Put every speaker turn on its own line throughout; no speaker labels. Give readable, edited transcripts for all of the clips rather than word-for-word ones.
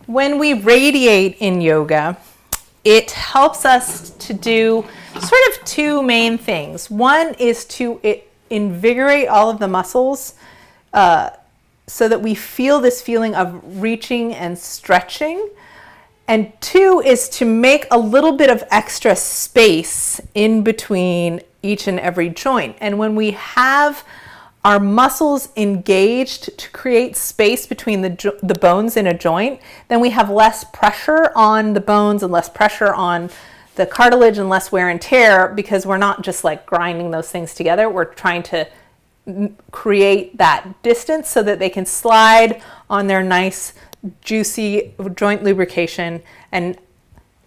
when we radiate in yoga, it helps us to do sort of two main things. One is to invigorate all of the muscles so that we feel this feeling of reaching and stretching. And two is to make a little bit of extra space in between each and every joint. And when we have our muscles engaged to create space between the bones in a joint, then we have less pressure on the bones and less pressure on the cartilage and less wear and tear, because we're not just like grinding those things together. We're trying to create that distance so that they can slide on their nice, juicy joint lubrication and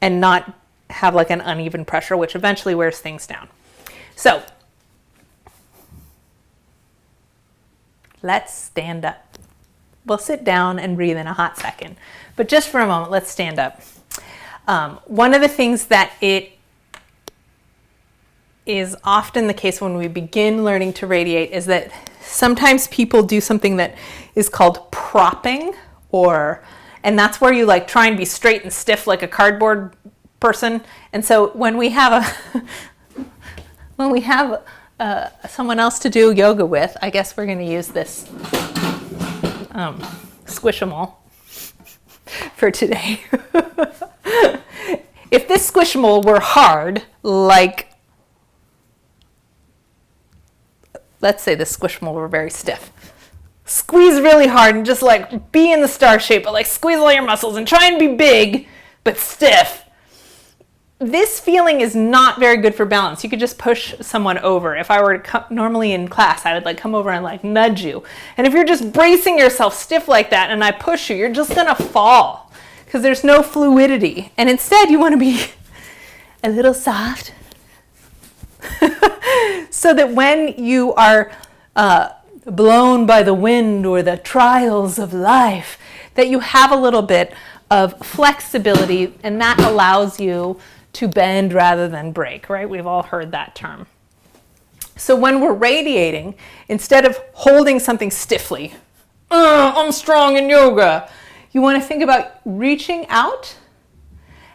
not have like an uneven pressure, which eventually wears things down. So let's stand up. We'll sit down and breathe in a hot second, but just for a moment, let's stand up. One of the things that it is often the case when we begin learning to radiate is that sometimes people do something that is called propping, and that's where you like try and be straight and stiff like a cardboard person. And so when we have someone else to do yoga with, I guess we're going to use this Squishmallow for today. If this Squishmallow were hard, like, let's say this Squishmallow were very stiff, squeeze really hard and just like be in the star shape, but like squeeze all your muscles and try and be big but stiff. This feeling is not very good for balance. You could just push someone over. If I were to come, normally in class, I would like come over and like nudge you. And if you're just bracing yourself stiff like that and I push you, you're just gonna fall because there's no fluidity. And instead you wanna be a little soft so that when you are blown by the wind or the trials of life, that you have a little bit of flexibility, and that allows you to bend rather than break, right? We've all heard that term. So when we're radiating, instead of holding something stiffly, I'm strong in yoga, you want to think about reaching out,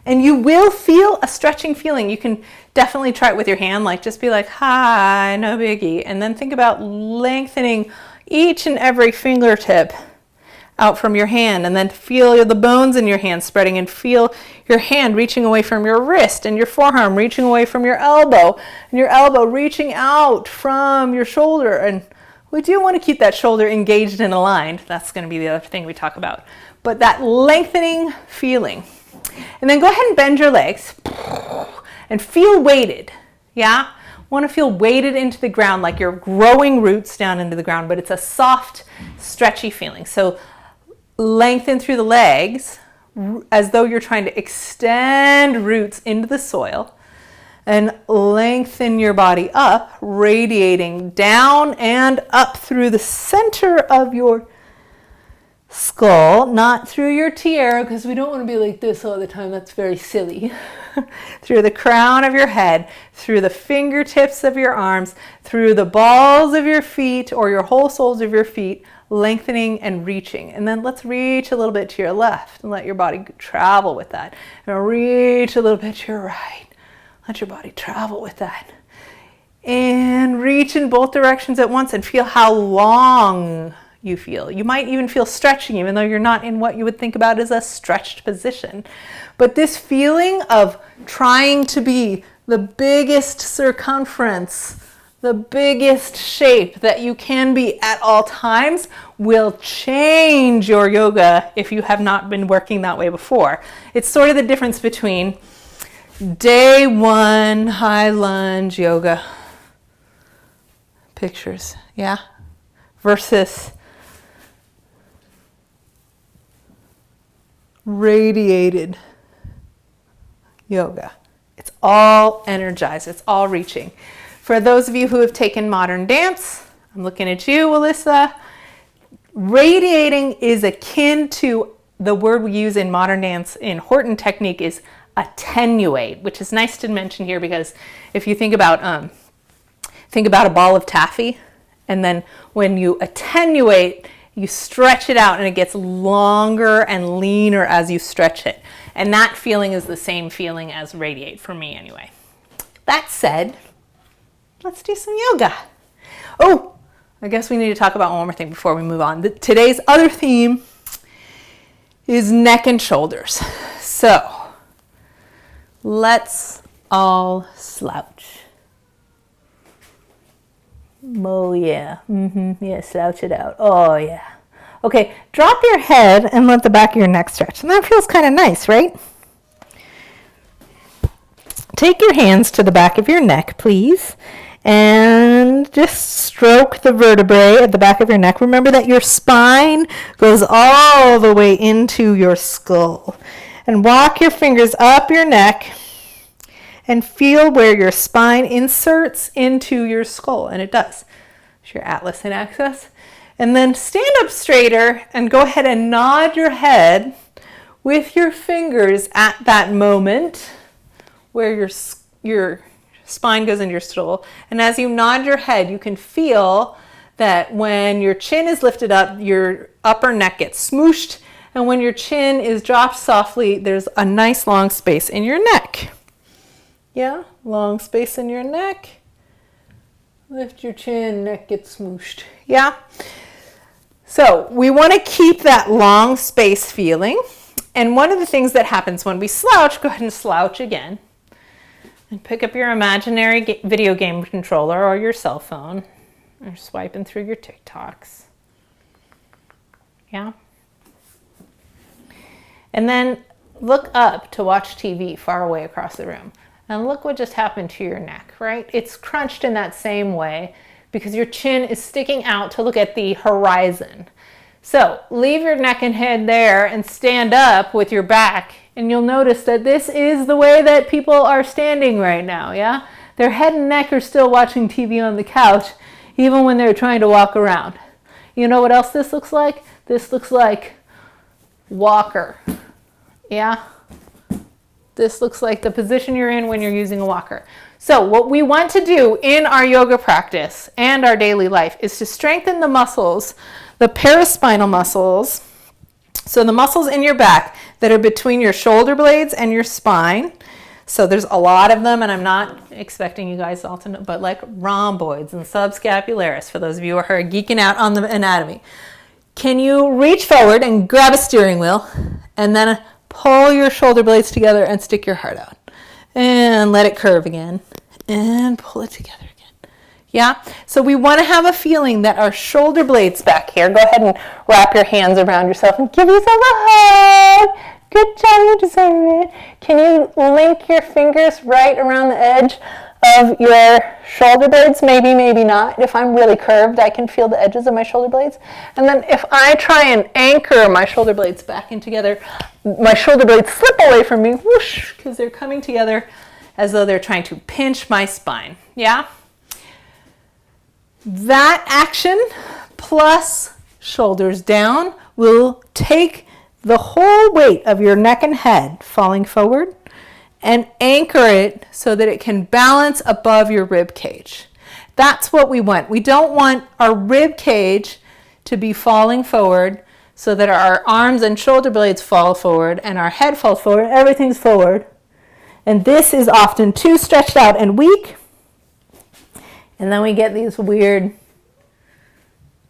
and you will feel a stretching feeling. You can definitely try it with your hand, like just be like, hi, no biggie. And then think about lengthening each and every fingertip out from your hand, and then feel the bones in your hand spreading, and feel your hand reaching away from your wrist, and your forearm reaching away from your elbow, and your elbow reaching out from your shoulder. And we do want to keep that shoulder engaged and aligned. That's going to be the other thing we talk about. But that lengthening feeling. And then go ahead and bend your legs and feel weighted. Yeah? Want to feel weighted into the ground, like you're growing roots down into the ground, but it's a soft, stretchy feeling. So lengthen through the legs as though you're trying to extend roots into the soil, and lengthen your body up, radiating down and up through the center of your skull, not through your tiara, because we don't want to be like this all the time. That's very silly. Through the crown of your head, through the fingertips of your arms, through the balls of your feet or your whole soles of your feet, lengthening and reaching. And then let's reach a little bit to your left and let your body travel with that. And reach a little bit to your right. Let your body travel with that. And reach in both directions at once and feel how long you feel. You might even feel stretching, even though you're not in what you would think about as a stretched position. But this feeling of trying to be the biggest circumference, the biggest shape that you can be at all times will change your yoga if you have not been working that way before. It's sort of the difference between day one high lunge yoga pictures, yeah, versus radiated yoga. It's all energized, it's all reaching. For those of you who have taken modern dance, I'm looking at you, Alyssa, radiating is akin to the word we use in modern dance in Horton technique is attenuate, which is nice to mention here because if you think about a ball of taffy, and then when you attenuate, You stretch it out and it gets longer and leaner as you stretch it. And that feeling is the same feeling as Radiate for me anyway. That said, let's do some yoga. Oh, I guess we need to talk about one more thing before we move on. Today's other theme is neck and shoulders. So let's all slouch. Oh yeah, yeah, slouch it out. Oh yeah. Okay, drop your head and let the back of your neck stretch. And that feels kind of nice, right? Take your hands to the back of your neck, please. And just stroke the vertebrae at the back of your neck. Remember that your spine goes all the way into your skull. And walk your fingers up your neck and feel where your spine inserts into your skull. And it does. It's your atlas in access. And then stand up straighter and go ahead and nod your head with your fingers at that moment where your spine goes into your stool. And as you nod your head, you can feel that when your chin is lifted up, your upper neck gets smooshed. And when your chin is dropped softly, there's a nice long space in your neck. Yeah, long space in your neck. Lift your chin, neck gets smooshed. Yeah. So we want to keep that long space feeling. And one of the things that happens when we slouch, go ahead and slouch again. And pick up your imaginary video game controller or your cell phone. Or swiping through your TikToks. Yeah. And then look up to watch TV far away across the room. And look what just happened to your neck, right? It's crunched in that same way because your chin is sticking out to look at the horizon. So leave your neck and head there and stand up with your back. And you'll notice that this is the way that people are standing right now, yeah? Their head and neck are still watching TV on the couch, even when they're trying to walk around. You know what else this looks like? This looks like walker, yeah? This looks like the position you're in when you're using a walker. So what we want to do in our yoga practice and our daily life is to strengthen the muscles, the paraspinal muscles, so the muscles in your back that are between your shoulder blades and your spine. So there's a lot of them, and I'm not expecting you guys all to know, but like rhomboids and subscapularis, for those of you who are geeking out on the anatomy. Can you reach forward and grab a steering wheel and then pull your shoulder blades together and stick your heart out and let it curve again and pull it together again. Yeah, so we want to have a feeling that our shoulder blades back here. Go ahead and wrap your hands around yourself and give yourself a hug. Good job, you deserve it. Can you link your fingers right around the edge of your shoulder blades? Maybe, maybe not. If I'm really curved, I can feel the edges of my shoulder blades. And then if I try and anchor my shoulder blades back in together, my shoulder blades slip away from me, whoosh, because they're coming together as though they're trying to pinch my spine. Yeah? That action plus shoulders down will take the whole weight of your neck and head falling forward and anchor it so that it can balance above your rib cage. That's what we want. We don't want our rib cage to be falling forward so that our arms and shoulder blades fall forward and our head falls forward, everything's forward. And this is often too stretched out and weak. And then we get these weird,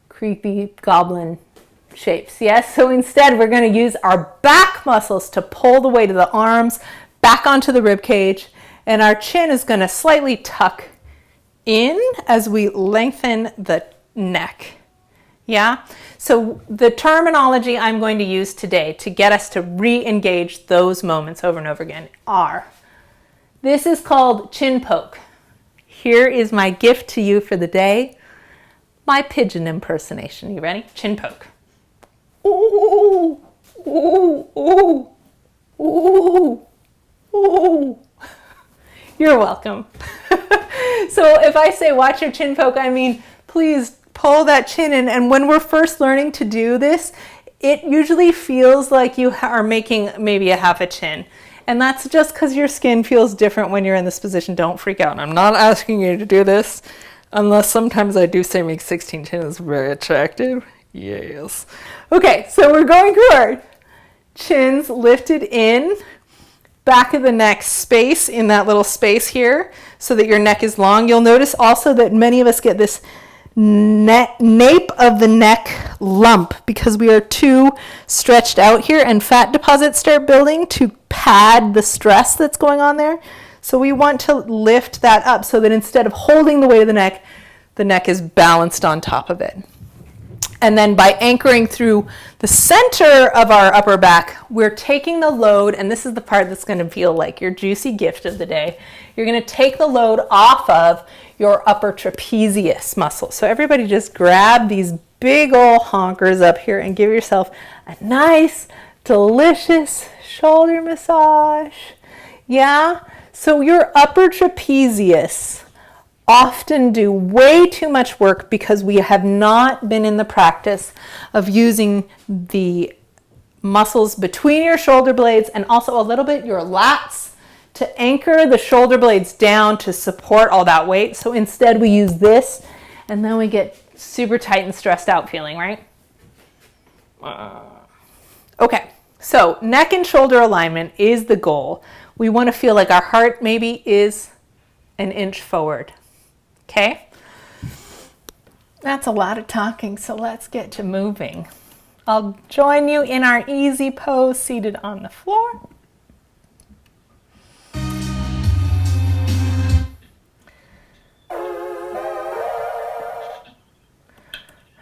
creepy goblin shapes. Yes, so instead we're going to use our back muscles to pull the weight of the arms back onto the rib cage, and our chin is going to slightly tuck in as we lengthen the neck. Yeah, so the terminology I'm going to use today to get us to re-engage those moments over and over again are, this is called chin poke. Here is my gift to you for the day, my pigeon impersonation. You ready? Chin poke. Ooh, ooh, ooh, ooh, ooh. You're welcome. So if I say watch your chin poke, I mean please pull that chin in. And when we're first learning to do this, it usually feels like you are making maybe a half a chin. And that's just because your skin feels different when you're in this position. Don't freak out. I'm not asking you to do this unless sometimes I do say make 16 chin is very attractive. Yes. Okay, so we're going forward. Chins lifted in, back of the neck space in that little space here so that your neck is long. You'll notice also that many of us get this nape of the neck lump because we are too stretched out here and fat deposits start building to pad the stress that's going on there. So we want to lift that up so that instead of holding the weight of the neck is balanced on top of it. And then by anchoring through the center of our upper back, we're taking the load, and this is the part that's going to feel like your juicy gift of the day. You're going to take the load off of your upper trapezius muscle. So everybody just grab these big old honkers up here and give yourself a nice, delicious shoulder massage. Yeah? So your upper trapezius often do way too much work because we have not been in the practice of using the muscles between your shoulder blades and also a little bit your lats to anchor the shoulder blades down to support all that weight. So instead we use this and then we get super tight and stressed out feeling, right? Okay, so neck and shoulder alignment is the goal. We want to feel like our heart maybe is an inch forward. Okay, that's a lot of talking, so let's get to moving. I'll join you in our easy pose seated on the floor.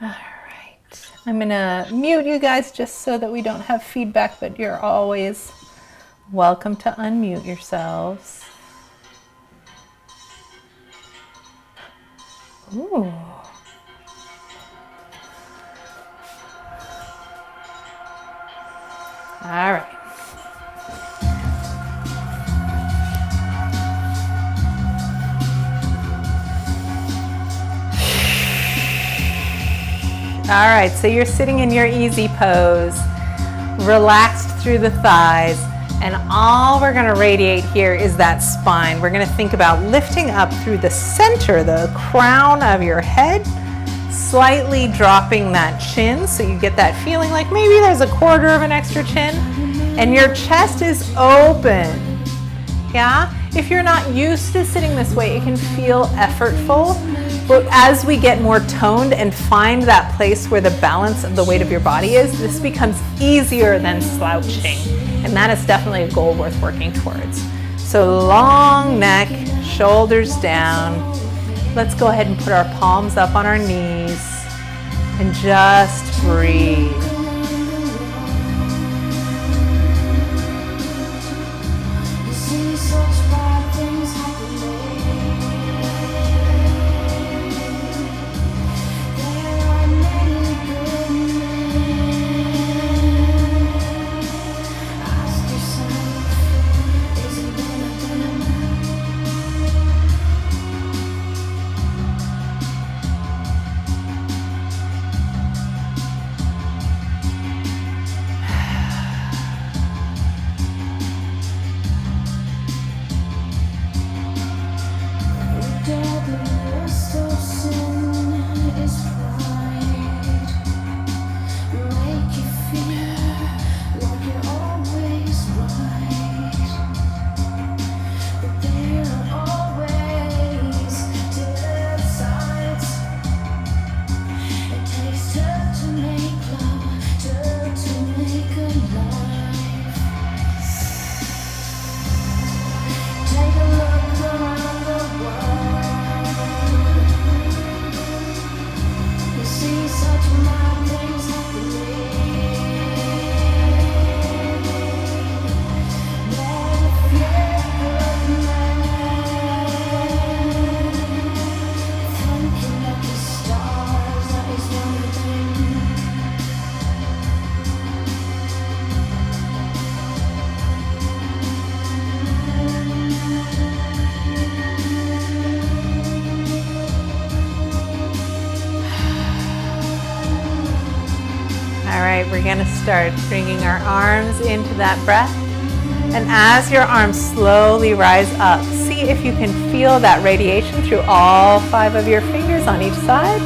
All right, I'm gonna mute you guys just so that we don't have feedback, but you're always welcome to unmute yourselves. Ooh. All right. All right, so you're sitting in your easy pose, relaxed through the thighs, and all we're gonna radiate here is that spine. We're gonna think about lifting up through the center, the crown of your head, slightly dropping that chin so you get that feeling like maybe there's a quarter of an extra chin, and your chest is open. Yeah? If you're not used to sitting this way, it can feel effortful, but as we get more toned and find that place where the balance of the weight of your body is, this becomes easier than slouching. And that is definitely a goal worth working towards. So long neck, shoulders down. Let's go ahead and put our palms up on our knees and just breathe. We're going to start bringing our arms into that breath. And as your arms slowly rise up, see if you can feel that radiation through all 5 of your fingers on each side.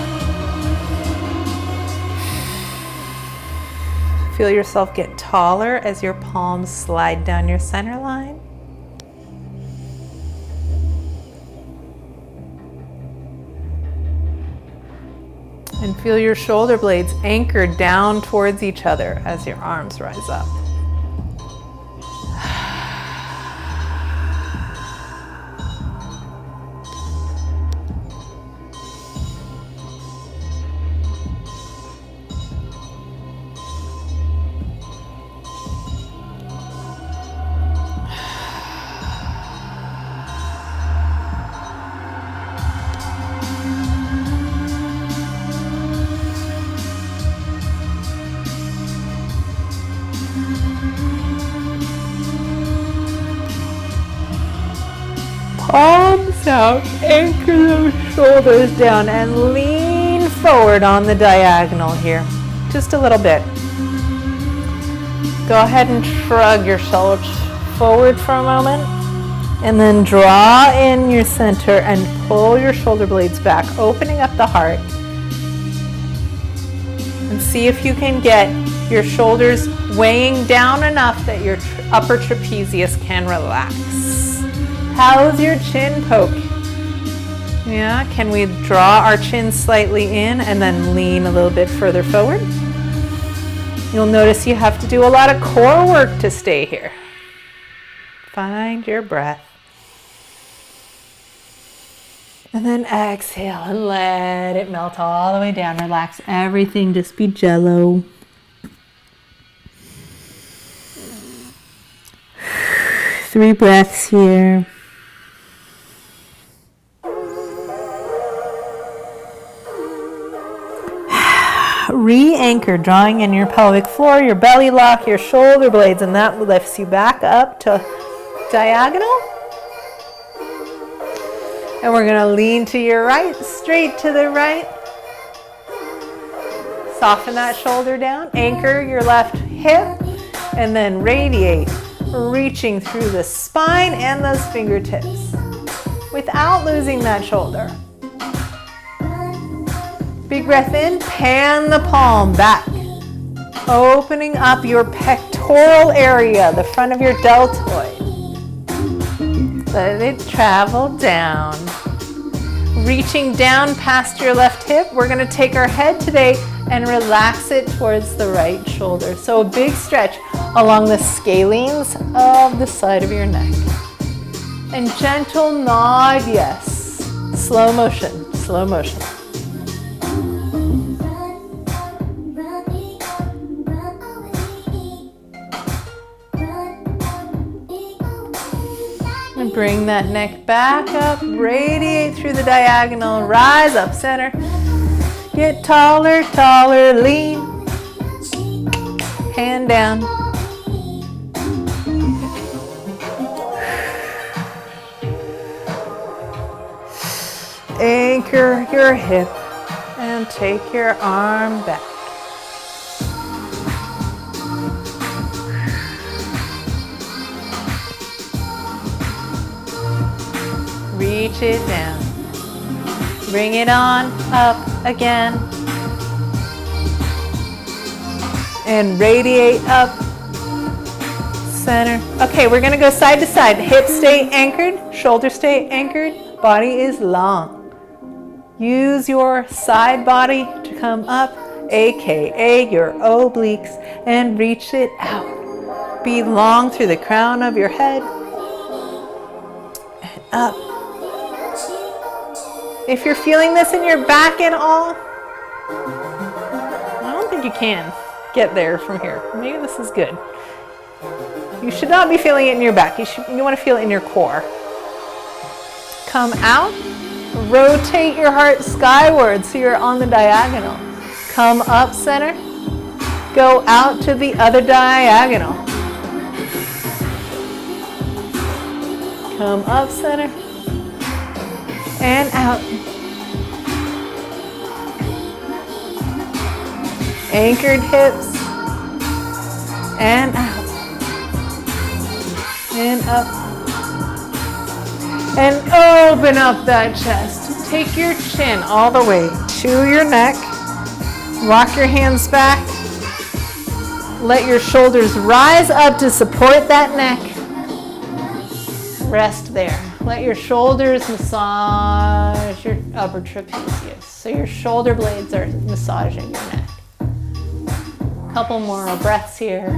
Feel yourself get taller as your palms slide down your center line. And feel your shoulder blades anchored down towards each other as your arms rise up. Palms out, anchor those shoulders down and lean forward on the diagonal here. Just a little bit. Go ahead and shrug your shoulders forward for a moment and then draw in your center and pull your shoulder blades back, opening up the heart. And see if you can get your shoulders weighing down enough that your upper trapezius can relax. How's your chin poke? Yeah, can we draw our chin slightly in and then lean a little bit further forward? You'll notice you have to do a lot of core work to stay here. Find your breath. And then exhale and let it melt all the way down. Relax everything, just be jello. Three breaths here. Re-anchor, drawing in your pelvic floor, your belly lock, your shoulder blades, and that lifts you back up to diagonal. And we're going to lean to your right, straight to the right. Soften that shoulder down, anchor your left hip, and then radiate, reaching through the spine and those fingertips without losing that shoulder. Big breath in, pan the palm back, opening up your pectoral area, the front of your deltoid. Let it travel down. Reaching down past your left hip, we're going to take our head today and relax it towards the right shoulder. So a big stretch along the scalenes of the side of your neck. And gentle nod, yes. Slow motion, slow motion. And bring that neck back up, radiate through the diagonal, rise up center. Get taller, taller, lean. Hand down. Anchor your hip and take your arm back. Reach it down. Bring it on up again. And radiate up. Center. Okay, we're going to go side to side. Hips stay anchored, shoulders stay anchored, body is long. Use your side body to come up, aka your obliques, and reach it out. Be long through the crown of your head and up. If you're feeling this in your back at all, I don't think you can get there from here. Maybe this is good. You should not be feeling it in your back. You want to feel it in your core. Come out, rotate your heart skyward so you're on the diagonal. Come up center, go out to the other diagonal. Come up center and out. Anchored hips and out. And up. And open up that chest. Take your chin all the way to your neck. Rock your hands back. Let your shoulders rise up to support that neck. Rest there. Let your shoulders massage your upper trapezius. So your shoulder blades are massaging your neck. Couple more breaths here.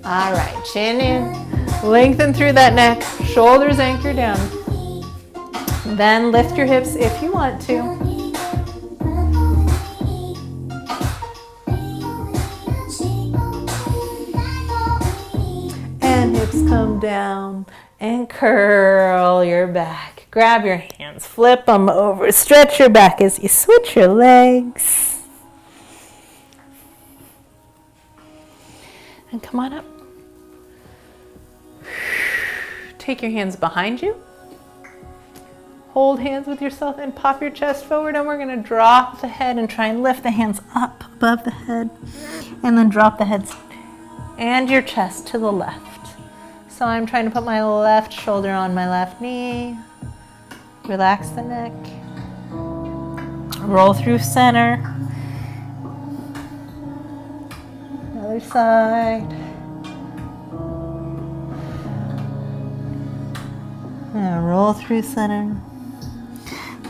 All right, chin in. Lengthen through that neck. Shoulders anchor down. Then lift your hips if you want to. And hips come down and curl your back. Grab your hands, flip them over, stretch your back as you switch your legs. And come on up. Take your hands behind you. Hold hands with yourself and pop your chest forward, and we're going to drop the head and try and lift the hands up above the head, and then drop the head and your chest to the left. So I'm trying to put my left shoulder on my left knee. Relax the neck. Roll through center. Other side. And roll through center.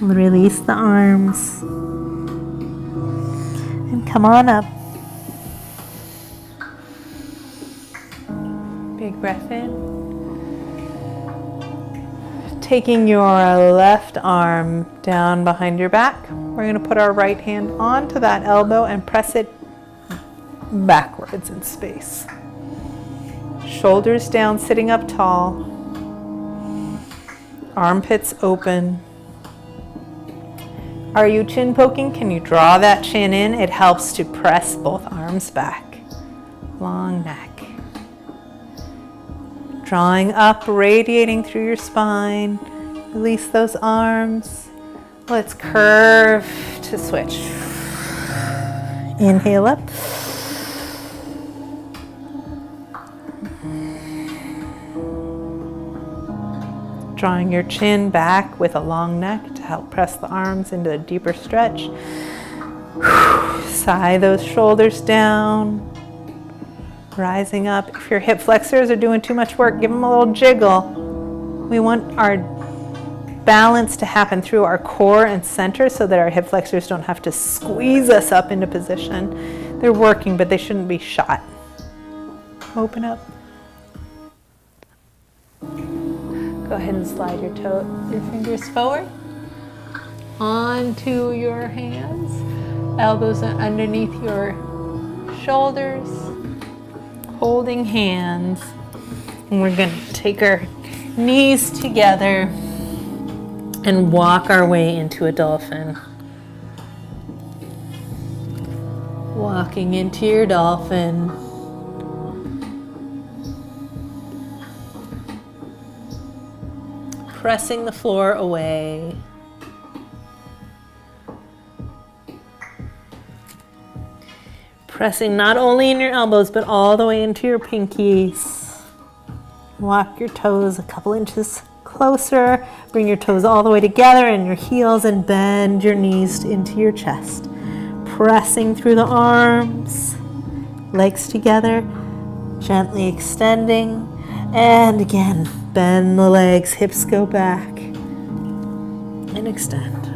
Release the arms. And come on up. Big breath in. Taking your left arm down behind your back, we're going to put our right hand onto that elbow and press it backwards in space. Shoulders down, sitting up tall. Armpits open. Are you chin poking? Can you draw that chin in? It helps to press both arms back. Long neck. Drawing up, radiating through your spine. Release those arms. Let's curve to switch. Inhale up. Drawing your chin back with a long neck to help press the arms into a deeper stretch. Sigh those shoulders down. Rising up. If your hip flexors are doing too much work, give them a little jiggle. We want our balance to happen through our core and center so that our hip flexors don't have to squeeze us up into position. They're working, but they shouldn't be shot. Open up. Go ahead and slide your fingers forward onto your hands. Elbows underneath your shoulders. Holding hands. And we're going to take our knees together and walk our way into a dolphin. Walking into your dolphin. Pressing the floor away. Pressing not only in your elbows, but all the way into your pinkies. Walk your toes a couple inches closer. Bring your toes all the way together and your heels, and bend your knees into your chest. Pressing through the arms, legs together, gently extending. And again, bend the legs, hips go back, and extend.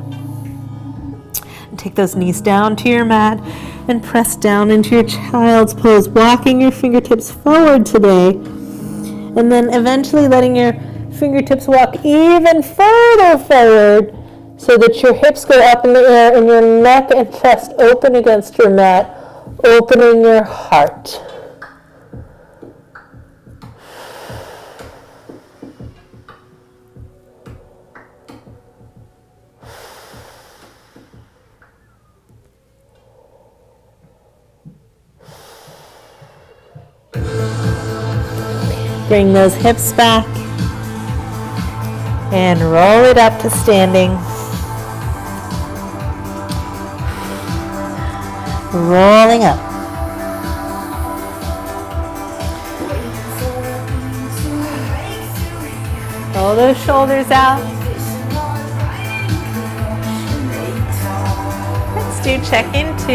And take those knees down to your mat and press down into your child's pose, walking your fingertips forward today, and then eventually letting your fingertips walk even further forward so that your hips go up in the air and your neck and chest open against your mat, opening your heart. Bring those hips back and roll it up to standing. Rolling up. Roll those shoulders out. And Let's do check-in 2.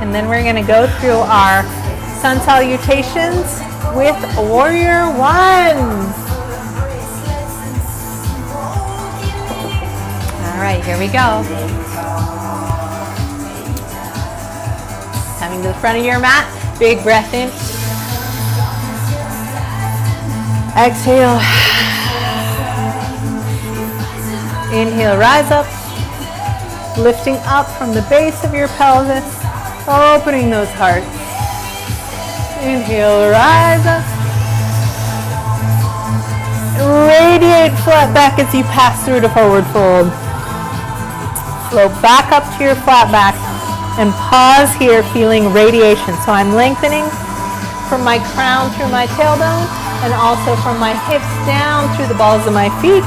And then we're going to go through our sun salutations with warrior 1. All right, here we go. Coming to the front of your mat, big breath in. Exhale. Inhale, rise up. Lifting up from the base of your pelvis, opening those hearts. Inhale, rise up. Radiate flat back as you pass through to forward fold. Flow back up to your flat back and pause here feeling radiation. So I'm lengthening from my crown through my tailbone and also from my hips down through the balls of my feet.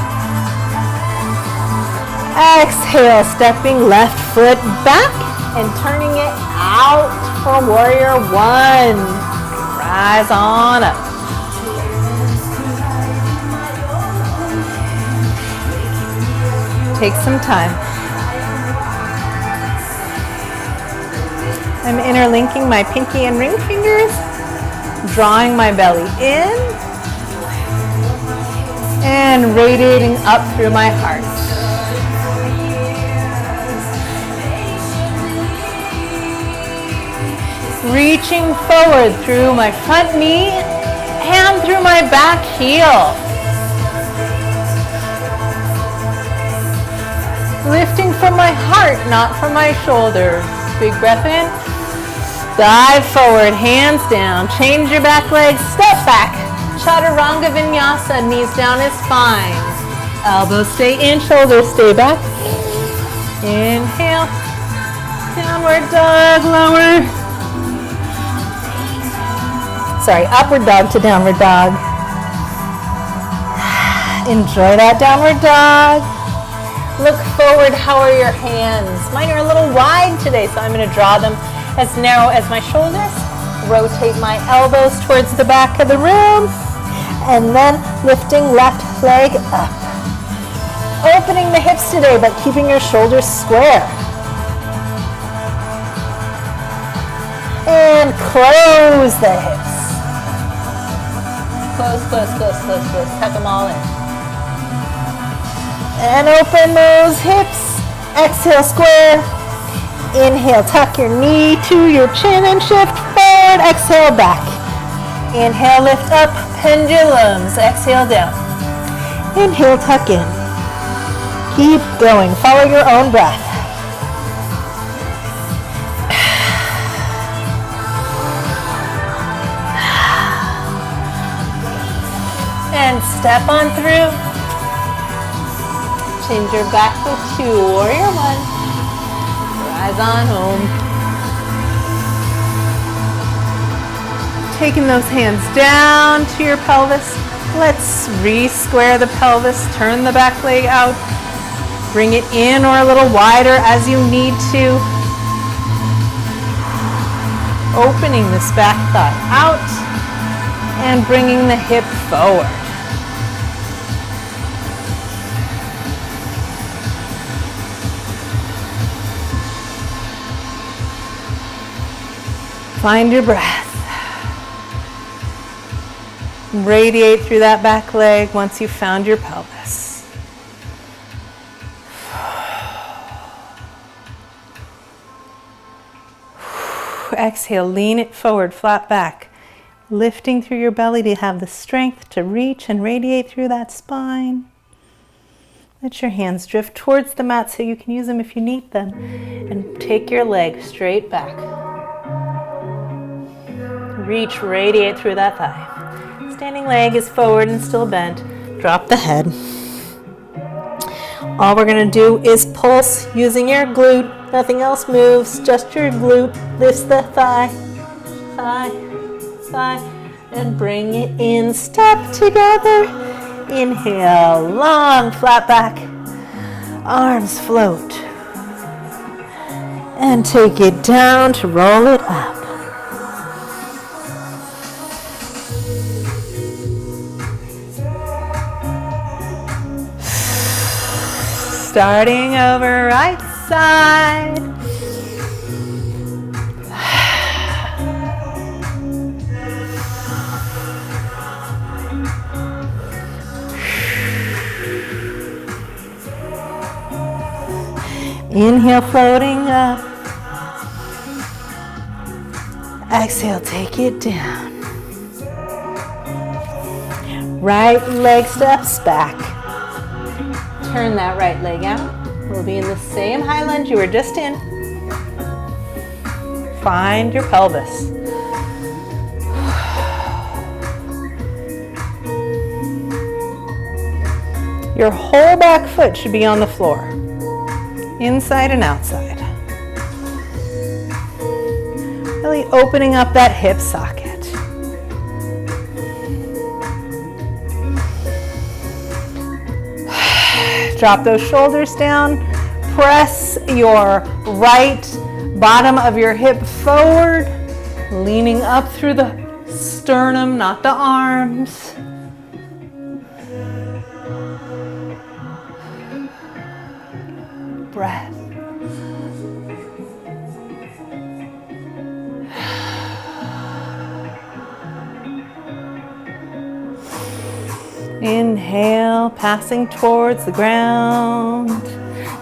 Exhale, stepping left foot back and turning it out for warrior 1. Rise on up. Take some time. I'm interlinking my pinky and ring fingers, drawing my belly in, and radiating up through my heart. Reaching forward through my front knee and through my back heel. Lifting from my heart, not from my shoulders. Big breath in. Dive forward, hands down. Change your back leg, step back. Chaturanga vinyasa, knees down is fine. Elbows stay in, shoulders stay back. Inhale. Downward dog, lower. Sorry, upward dog to downward dog. Enjoy that downward dog. Look forward, how are your hands? Mine are a little wide today, so I'm going to draw them as narrow as my shoulders. Rotate my elbows towards the back of the room. And then lifting left leg up. Opening the hips today, but keeping your shoulders square. And close the hips. Close, close, close, close, close. Tuck them all in. And open those hips. Exhale, square. Inhale, tuck your knee to your chin and shift forward. Exhale, back. Inhale, lift up, pendulums. Exhale, down. Inhale, tuck in. Keep going. Follow your own breath. And step on through. Change your back foot to warrior 1. Rise on home. Taking those hands down to your pelvis. Let's re-square the pelvis. Turn the back leg out. Bring it in or a little wider as you need to. Opening this back thigh out and bringing the hip forward. Find your breath. Radiate through that back leg once you've found your pelvis. Exhale, lean it forward, flat back. Lifting through your belly to have the strength to reach and radiate through that spine. Let your hands drift towards the mat so you can use them if you need them. And take your leg straight back. Reach, radiate through that thigh. Standing leg is forward and still bent. Drop the head. All we're going to do is pulse using your glute. Nothing else moves, just your glute. Lifts the thigh, thigh, thigh, and bring it in. Step together. Inhale, long flat back. Arms float. And take it down to roll it up. Starting over right side. Inhale, floating up. Exhale, take it down. Right leg steps back. Turn that right leg out. We'll be in the same high lunge you were just in. Find your pelvis. Your whole back foot should be on the floor, inside and outside. Really opening up that hip socket. Drop those shoulders down. Press your right bottom of your hip forward, leaning up through the sternum, not the arms. Breath. Inhale, passing towards the ground.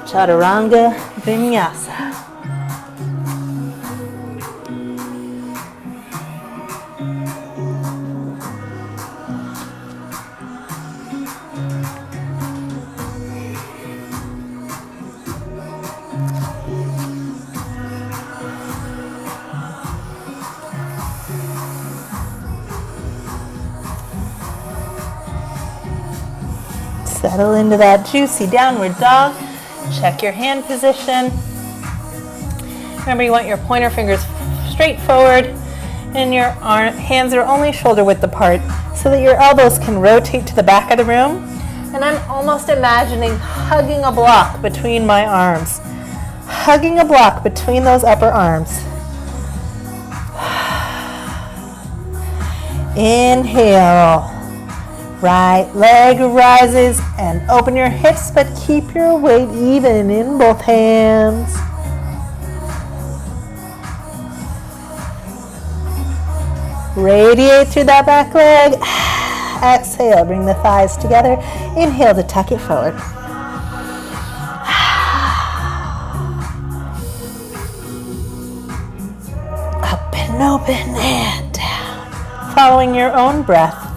Chaturanga Vinyasa. Settle into that juicy downward dog. Check your hand position. Remember, you want your pointer fingers straight forward and your hands are only shoulder width apart so that your elbows can rotate to the back of the room. And I'm almost imagining hugging a block between my arms. Hugging a block between those upper arms. Inhale. Right leg rises and open your hips, but keep your weight even in both hands. Radiate through that back leg. Exhale, bring the thighs together. Inhale to tuck it forward. Up and open and down. Following your own breath.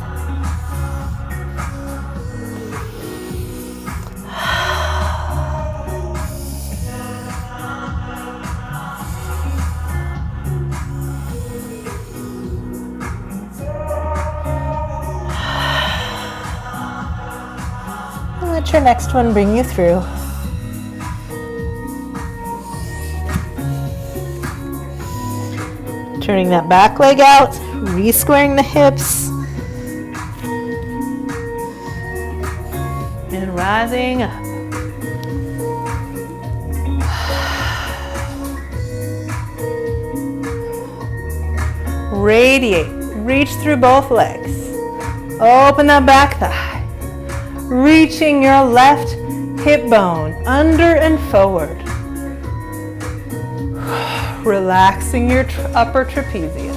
Let your next one bring you through. Turning that back leg out, re-squaring the hips. And rising up. Radiate, reach through both legs. Open that back thigh. Reaching your left hip bone under and forward. Relaxing your upper trapezius.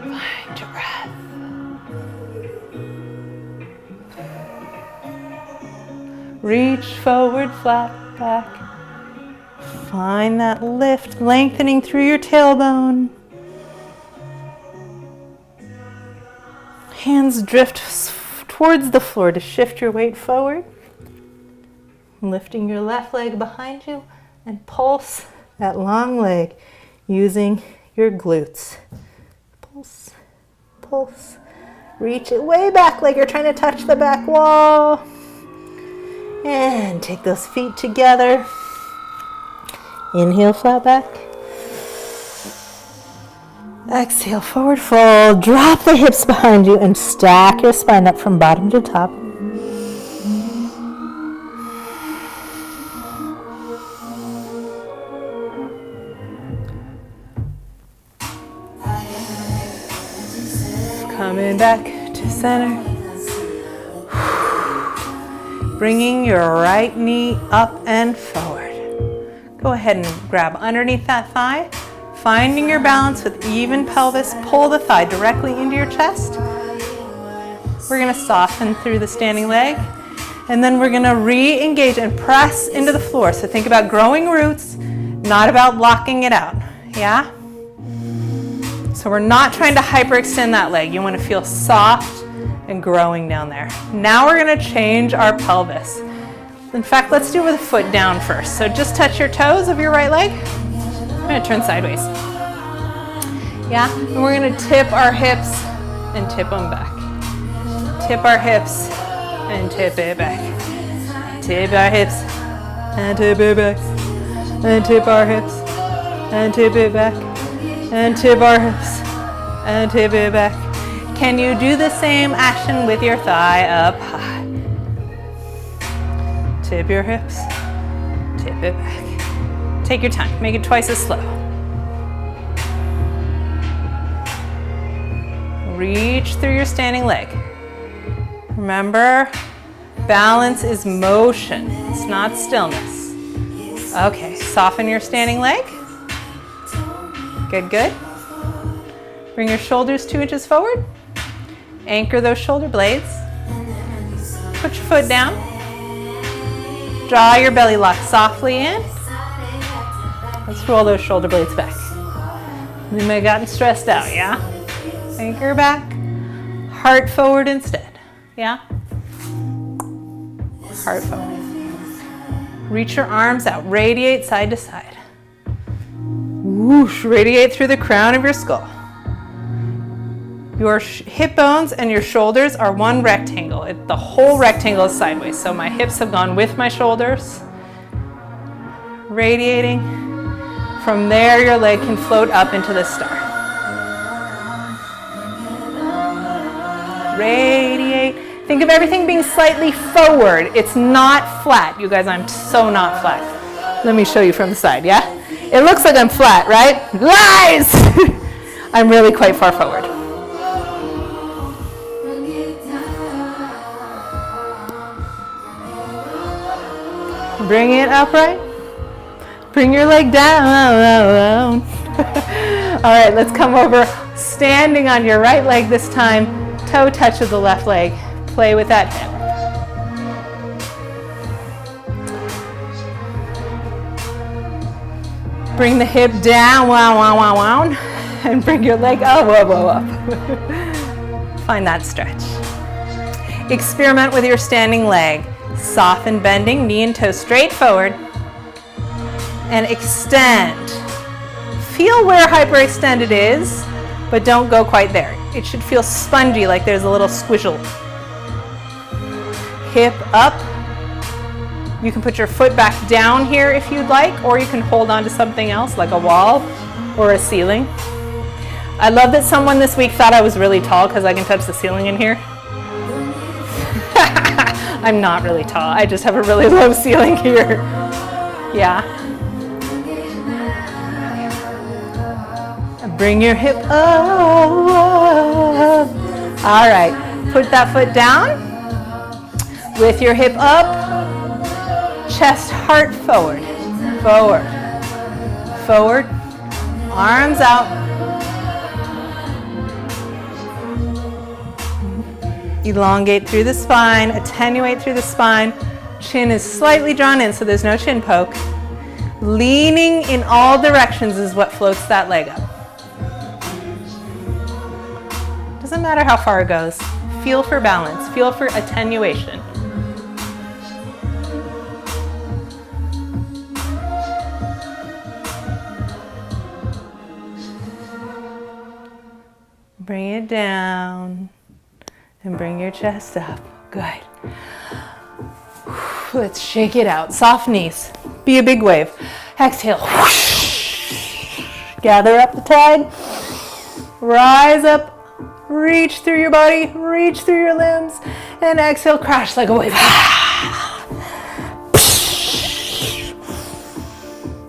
Find your breath. Reach forward, flat back. Find that lift, lengthening through your tailbone. Hands drift towards the floor to shift your weight forward. Lifting your left leg behind you and pulse that long leg using your glutes. Pulse, pulse. Reach it way back like you're trying to touch the back wall. And take those feet together. Inhale, flat back. Exhale, forward fold. Drop the hips behind you and stack your spine up from bottom to top. and back to center. Bringing your right knee up and forward. Go ahead and grab underneath that thigh. Finding your balance with even pelvis. Pull the thigh directly into your chest. We're going to soften through the standing leg. And then we're going to re-engage and press into the floor. So think about growing roots, not about blocking it out. Yeah? So we're not trying to hyperextend that leg. You want to feel soft and growing down there. Now we're going to change our pelvis. In fact, let's do it with a foot down first. So just touch your toes of your right leg. I'm going to turn sideways. Yeah? And we're going to tip our hips and tip them back. Tip our hips and tip it back. Tip our hips and tip it back. And tip our hips and tip it back. And tip our hips and tip it back. Can you do the same action with your thigh up high? Tip your hips, tip it back. Take your time, make it twice as slow. Reach through your standing leg. Remember, balance is motion, it's not stillness. Okay, soften your standing leg. Good, good. Bring your shoulders 2 inches forward. Anchor those shoulder blades. Put your foot down. Draw your belly lock softly in. Let's roll those shoulder blades back. You may have gotten stressed out, yeah? Anchor back. Heart forward instead, yeah? Heart forward. Reach your arms out. Radiate side to side. Whoosh, radiate through the crown of your skull. Your hip bones and your shoulders are one rectangle. The whole rectangle is sideways. So my hips have gone with my shoulders. Radiating. From there, your leg can float up into the star. Radiate. Think of everything being slightly forward. It's not flat. You guys, I'm so not flat. Let me show you from the side, yeah? It looks like I'm flat, right? Lies! I'm really quite far forward. Bring it upright. Bring your leg down. All right, let's come over. Standing on your right leg this time. Toe touch of the left leg. Play with that hip. Bring the hip down, and bring your leg up. Find that stretch. Experiment with your standing leg. Soften bending, knee and toe straight forward. And extend. Feel where hyperextended is, but don't go quite there. It should feel spongy, like there's a little squishel. Hip up. You can put your foot back down here if you'd like, or you can hold on to something else like a wall or a ceiling. I love that someone this week thought I was really tall because I can touch the ceiling in here. I'm not really tall. I just have a really low ceiling here. Yeah. Bring your hip up. All right. Put that foot down. With your hip up. Chest, heart forward. Forward. Forward. Arms out. Elongate through the spine, attenuate through the spine. Chin is slightly drawn in, so there's no chin poke. Leaning in all directions is what floats that leg up. Doesn't matter how far it goes. Feel for balance, feel for attenuation. Bring it down. And bring your chest up. Good. Let's shake it out. Soft knees. Be a big wave. Exhale. Gather up the tide. Rise up. Reach through your body. Reach through your limbs. And exhale, crash like a wave.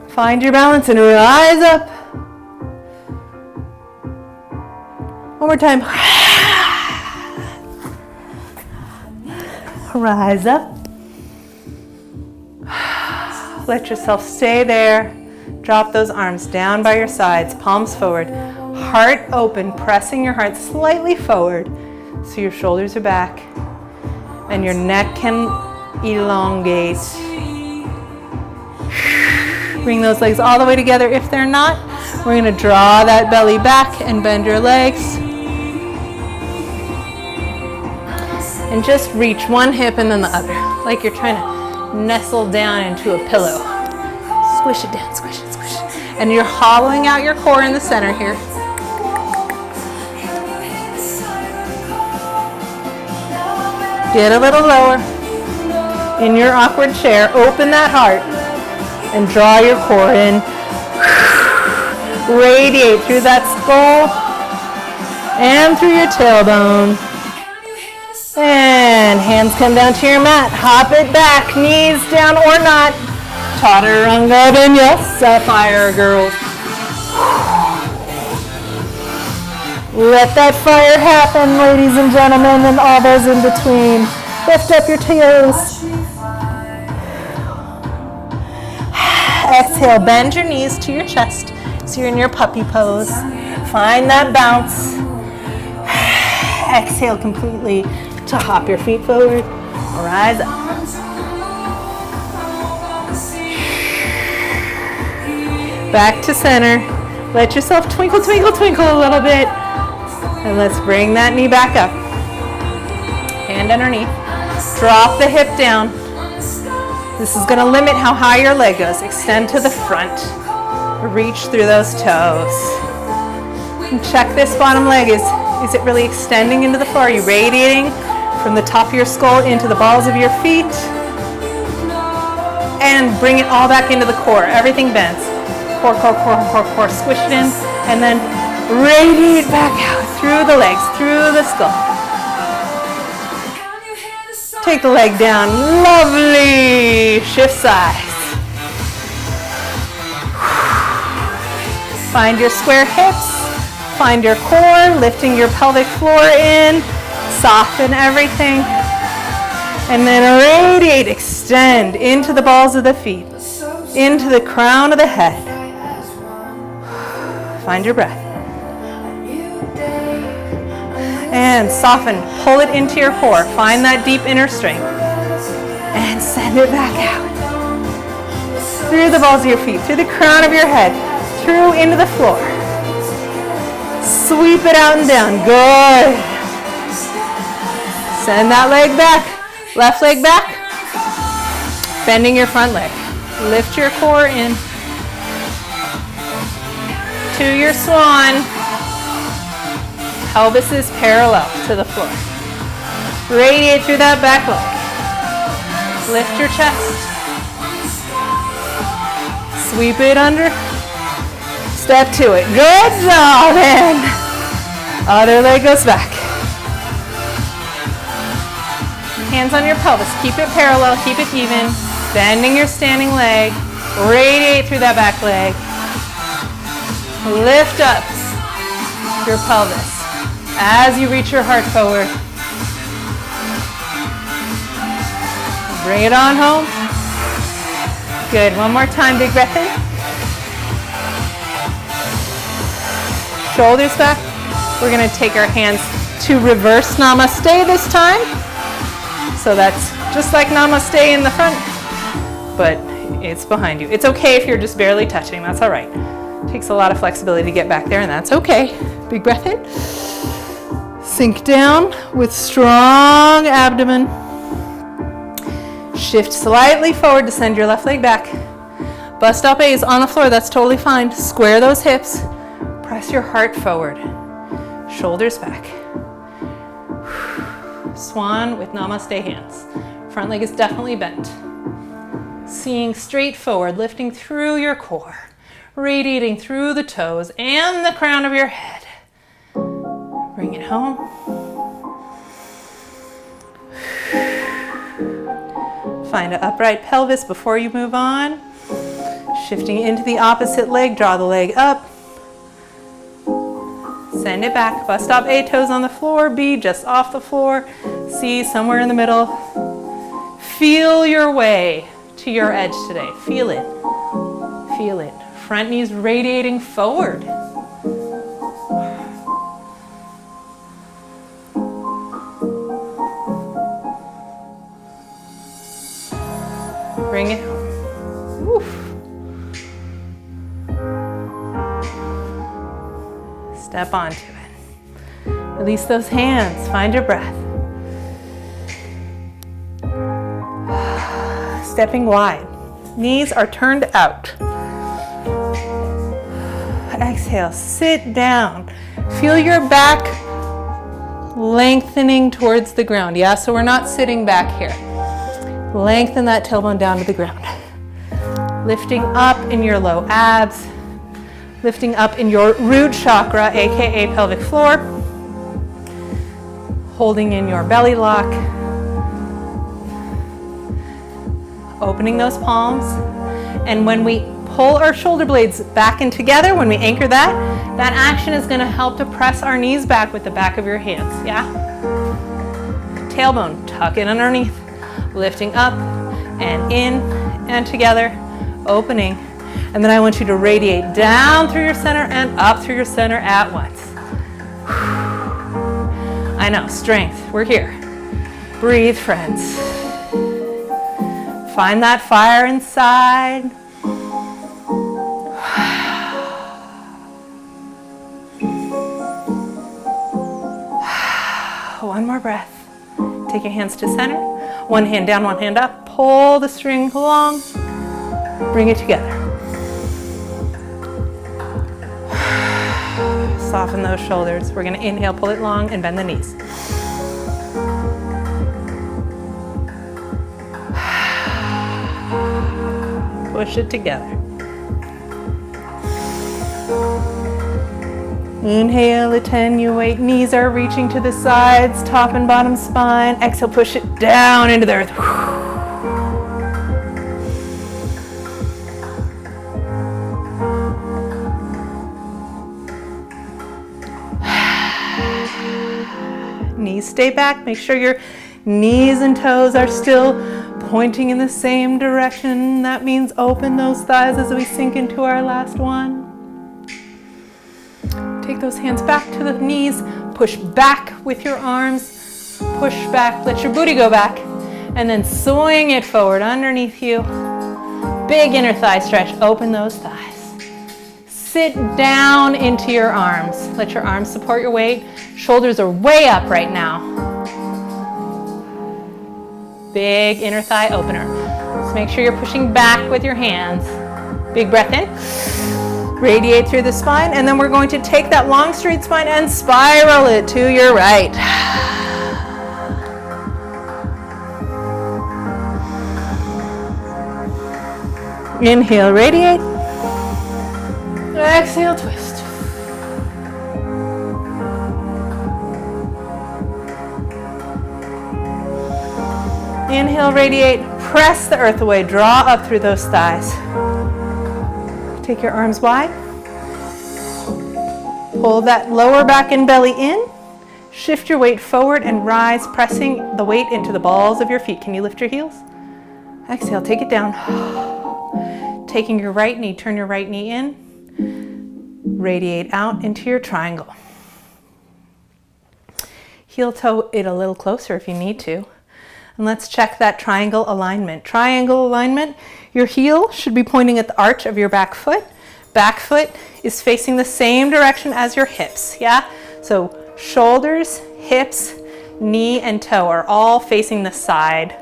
Find your balance and rise up. One more time. rise up. Let yourself stay there. Drop those arms down by your sides, palms forward. Heart open, pressing your heart slightly forward so your shoulders are back and your neck can elongate. Bring those legs all the way together. If they're not, we're going to draw that belly back and bend your legs. And just reach one hip and then the other, like you're trying to nestle down into a pillow. Squish it down, squish it, squish it. And you're hollowing out your core in the center here. Get a little lower. In your awkward chair, open that heart and draw your core in. Radiate through that skull and through your tailbone. And hands come down to your mat. Hop it back, knees down or not. Chaturanga Vinyasa, fire girls. Let that fire happen, ladies and gentlemen, and all those in between. Lift up your toes. Exhale, bend your knees to your chest so you're in your puppy pose. Find that bounce. Exhale completely to hop your feet forward. Rise up. Back to center. Let yourself twinkle, twinkle, twinkle a little bit. And let's bring that knee back up. Hand underneath. Drop the hip down. This is going to limit how high your leg goes. Extend to the front. Reach through those toes. And check this bottom leg. Is it really extending into the floor? Are you radiating from the top of your skull into the balls of your feet? And bring it all back into the core. Everything bends. Core, core, core, core, core. Squish it in. And then radiate back out through the legs, through the skull. Take the leg down. Lovely. Shift sides. Find your square hips. Find your core, lifting your pelvic floor in. Soften everything. And then radiate, extend into the balls of the feet, into the crown of the head. Find your breath. And soften, pull it into your core. Find that deep inner strength. And send it back out. Through the balls of your feet, through the crown of your head, through into the floor. Sweep it out and down. Good. Send that leg back. Left leg back. Bending your front leg. Lift your core in. To your swan. Pelvis is parallel to the floor. Radiate through that back leg. Lift your chest. Sweep it under. Step to it. Good job, and other leg goes back. Hands on your pelvis. Keep it parallel. Keep it even. Bending your standing leg. Radiate through that back leg. Lift up your pelvis as you reach your heart forward. Bring it on home. Good. One more time. Big breath in. Shoulders back. We're going to take our hands to reverse namaste this time. So that's just like namaste in the front, but it's behind you. It's okay if you're just barely touching. That's all right. It takes a lot of flexibility to get back there, and that's okay. Big breath in. Sink down with strong abdomen. Shift slightly forward to send your left leg back. Bust up A's on the floor. That's totally fine. Square those hips. Press your heart forward. Shoulders back. Swan with namaste hands. Front leg is definitely bent. Seeing straight forward, lifting through your core, radiating through the toes and the crown of your head. Bring it home. Find an upright pelvis before you move on. Shifting into the opposite leg, draw the leg up. Send it back. Bust up A, toes on the floor. B, just off the floor. C, somewhere in the middle. Feel your way to your edge today. Feel it. Feel it. Front knees radiating forward. Bring it home. Woof. Step onto it. Release those hands. Find your breath. Stepping wide. Knees are turned out. Exhale. Sit down. Feel your back lengthening towards the ground. Yeah, so we're not sitting back here. Lengthen that tailbone down to the ground. Lifting up in your low abs. Lifting up in your root chakra, aka pelvic floor. Holding in your belly lock. Opening those palms. And when we pull our shoulder blades back in together, when we anchor that action is going to help to press our knees back with the back of your hands. Yeah? Tailbone, tuck it underneath. Lifting up and in and together, opening. And then I want you to radiate down through your center and up through your center at once. I know, strength, we're here. Breathe, friends. Find that fire inside. One more breath. Take your hands to center. One hand down, one hand up. Pull the string along. Bring it together. Soften those shoulders. We're going to inhale, pull it long, and bend the knees. Push it together. Inhale, attenuate. Knees are reaching to the sides, top and bottom spine. Exhale, push it down into the earth. Knees stay back. Make sure your knees and toes are still pointing in the same direction. That means open those thighs as we sink into our last one. Take those hands back to the knees. Push back with your arms. Push back. Let your booty go back. And then swing it forward underneath you. Big inner thigh stretch. Open those thighs. Sit down into your arms. Let your arms support your weight. Shoulders are way up right now. Big inner thigh opener. So make sure you're pushing back with your hands. Big breath in. Radiate through the spine, and then we're going to take that long straight spine and spiral it to your right. Inhale, radiate. Exhale, twist. Inhale, radiate. Press the earth away. Draw up through those thighs. Take your arms wide. Pull that lower back and belly in. Shift your weight forward and rise, pressing the weight into the balls of your feet. Can you lift your heels? Exhale, take it down. Taking your right knee, turn your right knee in. Radiate out into your triangle. Heel toe it a little closer if you need to. And let's check that triangle alignment. Triangle alignment, your heel should be pointing at the arch of your back foot. Back foot is facing the same direction as your hips, yeah? So shoulders, hips, knee, and toe are all facing the side.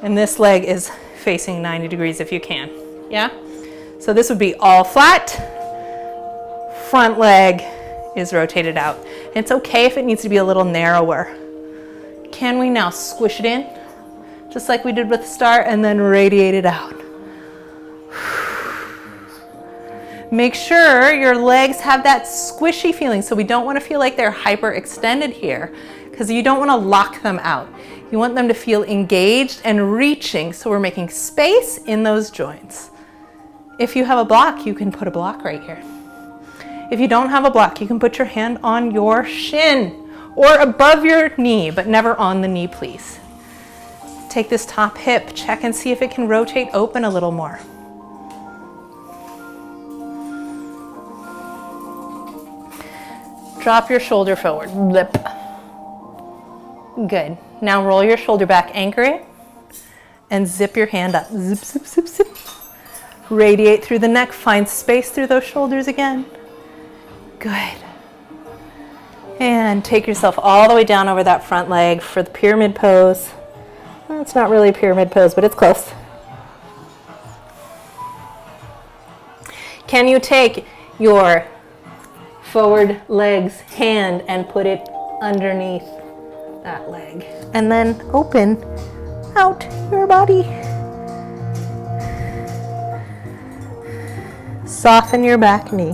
And this leg is facing 90 degrees if you can, yeah? So this would be all flat. Front leg is rotated out. And it's okay if it needs to be a little narrower. Can we now squish it in, just like we did with the start, and then radiate it out? Make sure your legs have that squishy feeling, so we don't want to feel like they're hyperextended here, because you don't want to lock them out. You want them to feel engaged and reaching, so we're making space in those joints. If you have a block, you can put a block right here. If you don't have a block, you can put your hand on your shin or above your knee, but never on the knee, please. Take this top hip, check and see if it can rotate open a little more. Drop your shoulder forward, lip. Good. Now roll your shoulder back, anchor it, and zip your hand up. Zip, zip, zip, zip. Radiate through the neck, find space through those shoulders again. Good. And take yourself all the way down over that front leg for the pyramid pose. Well, it's not really a pyramid pose, but it's close. Can you take your forward leg's hand and put it underneath that leg? And then open out your body. Soften your back knee.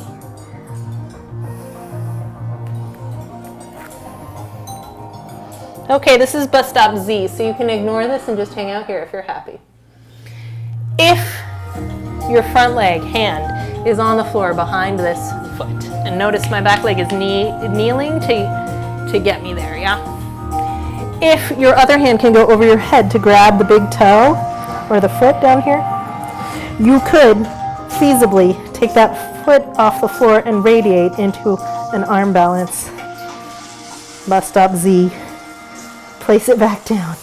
Okay, this is bus stop Z, so you can ignore this and just hang out here if you're happy. If your front leg, hand, is on the floor behind this foot, and notice my back leg is kneeling to get me there, yeah? If your other hand can go over your head to grab the big toe or the foot down here, you could feasibly take that foot off the floor and radiate into an arm balance. Bus stop Z. Place it back down.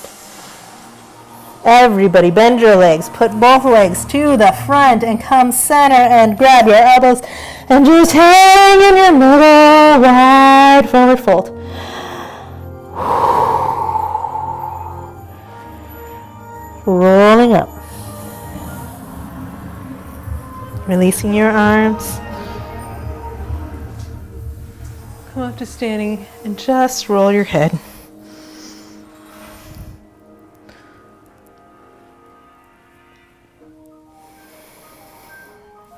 Everybody bend your legs. Put both legs to the front and come center and grab your elbows and just hang in your middle, wide forward fold. Rolling up. Releasing your arms. Come up to standing and just roll your head.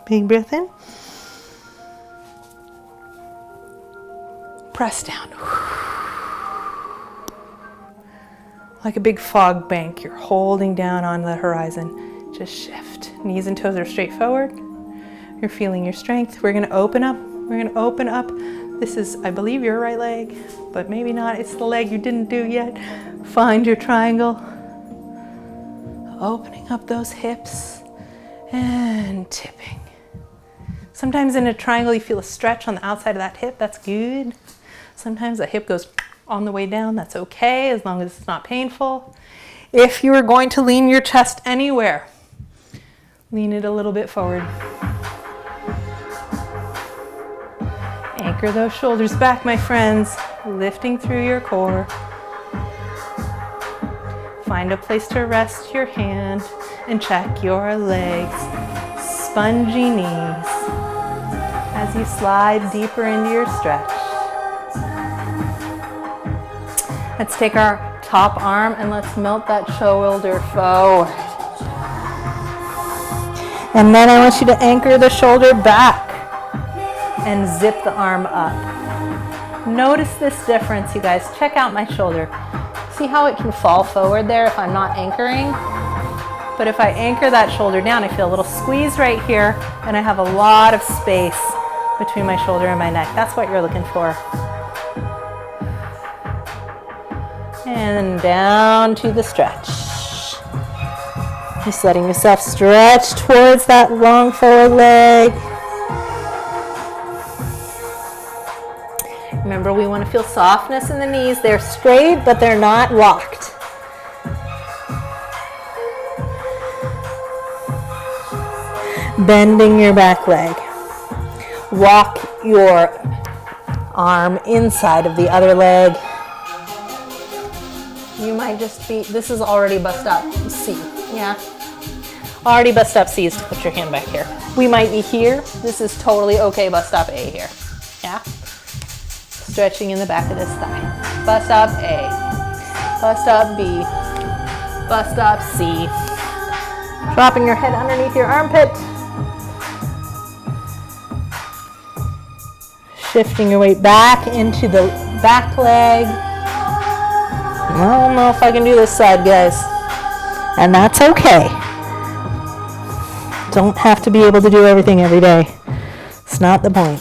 Big breath in. Press down. Like a big fog bank, you're holding down on the horizon. Just shift. Knees and toes are straight forward. You're feeling your strength. We're going to open up. We're going to open up. This is, I believe, your right leg, but maybe not. It's the leg you didn't do yet. Find your triangle. Opening up those hips and tipping. Sometimes in a triangle you feel a stretch on the outside of that hip. That's good. Sometimes the hip goes on the way down. That's okay as long as it's not painful. If you are going to lean your chest anywhere, lean it a little bit forward. Anchor those shoulders back, my friends, lifting through your core. Find a place to rest your hand and check your legs. Spongy knees as you slide deeper into your stretch. Let's take our top arm and let's melt that shoulder forward. And then I want you to anchor the shoulder back and zip the arm up. Notice this difference, you guys. Check out my shoulder. See how it can fall forward there if I'm not anchoring? But if I anchor that shoulder down, I feel a little squeeze right here, and I have a lot of space between my shoulder and my neck. That's what you're looking for. And down to the stretch. Just letting yourself stretch towards that long forward leg. Remember, we want to feel softness in the knees. They're straight, but they're not locked. Bending your back leg. Walk your arm inside of the other leg. You might just be, this is already bus stop C, yeah? Already bus stop C is to put your hand back here. We might be here. This is totally okay bus stop A here, yeah? Stretching in the back of this thigh. Bus stop A, bus stop B, bus stop C. Dropping your head underneath your armpit. Shifting your weight back into the back leg. I don't know if I can do this side, guys. And that's okay. Don't have to be able to do everything every day. It's not the point.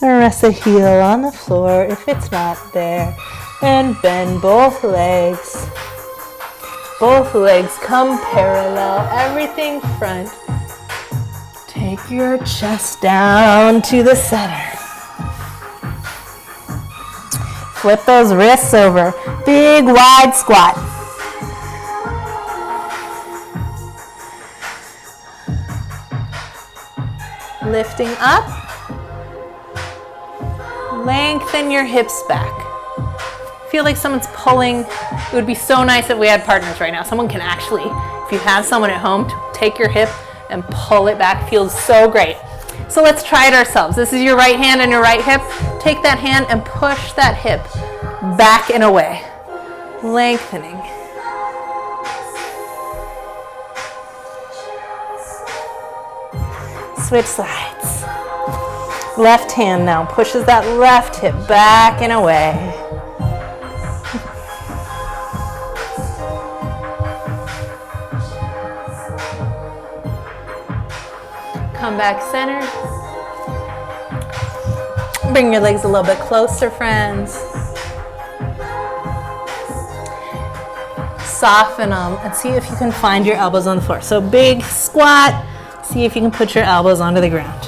Rest a heel on the floor if it's not there. And bend both legs. Both legs come parallel, everything front. Take your chest down to the center. Flip those wrists over. Big wide squat. Lifting up. Lengthen your hips back. Feel like someone's pulling. It would be so nice if we had partners right now. Someone can actually, if you have someone at home, take your hip and pull it back. Feels so great. So let's try it ourselves. This is your right hand and your right hip. Take that hand and push that hip back and away. Lengthening. Switch sides. Left hand now pushes that left hip back and away. Come back center. Bring your legs a little bit closer, friends. Soften them and see if you can find your elbows on the floor. So big squat. See if you can put your elbows onto the ground.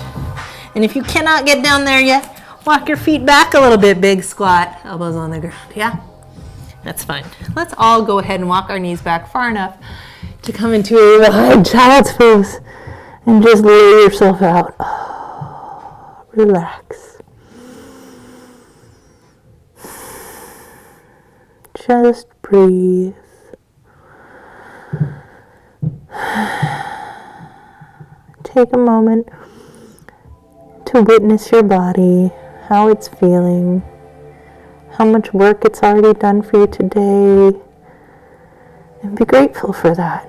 And if you cannot get down there yet, walk your feet back a little bit. Big squat, elbows on the ground. Yeah? That's fine. Let's all go ahead and walk our knees back far enough to come into a wide child's pose. And just lay yourself out. Oh, relax. Just breathe. Take a moment to witness your body, how it's feeling, how much work it's already done for you today, and be grateful for that.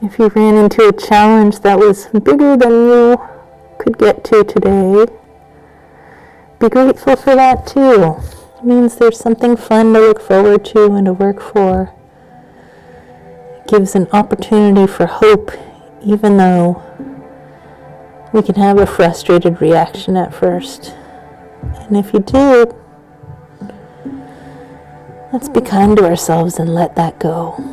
If you ran into a challenge that was bigger than you could get to today, be grateful for that too. It means there's something fun to look forward to and to work for. It gives an opportunity for hope, even though we can have a frustrated reaction at first. And if you do, let's be kind to ourselves and let that go.